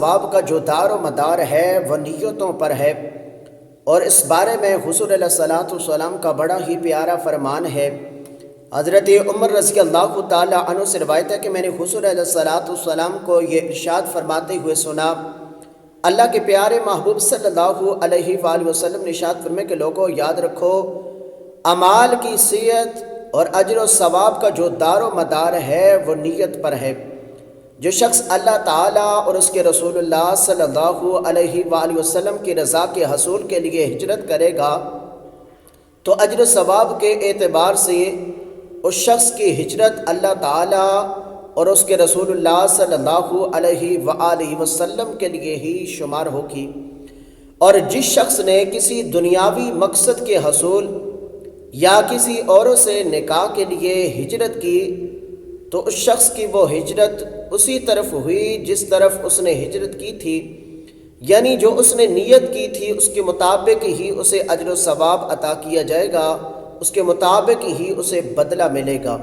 ثواب کا جو دار و مدار ہے وہ نیتوں پر ہے، اور اس بارے میں حضور علیہ الصلوۃ والسلام کا بڑا ہی پیارا فرمان ہے۔ حضرت عمر رضی اللہ تعالی عنہ سے روایت ہے کہ میں نے حضور علیہ الصلوۃ والسلام کو یہ ارشاد فرماتے ہوئے سنا، اللہ کے پیارے محبوب صلی اللہ علیہ وآلہ وسلم نے ارشاد فرمایا کہ لوگوں یاد رکھو، اعمال کی صحت اور اجر و ثواب کا جو دار و مدار ہے وہ نیت پر ہے۔ جو شخص اللہ تعالیٰ اور اس کے رسول اللہ صلی اللہ علیہ وآلہ وسلم کی رضا کے حصول کے لیے ہجرت کرے گا تو اجر و ثواب کے اعتبار سے اس شخص کی ہجرت اللہ تعالیٰ اور اس کے رسول اللہ صلی اللہ علیہ وآلہ وسلم کے لیے ہی شمار ہوگی۔ اور جس شخص نے کسی دنیاوی مقصد کے حصول یا کسی اوروں سے نکاح کے لیے ہجرت کی تو اس شخص کی وہ ہجرت اسی طرف ہوئی جس طرف اس نے ہجرت کی تھی، یعنی جو اس نے نیت کی تھی اس کے مطابق ہی اسے اجر و ثواب عطا کیا جائے گا، اس کے مطابق ہی اسے بدلہ ملے گا۔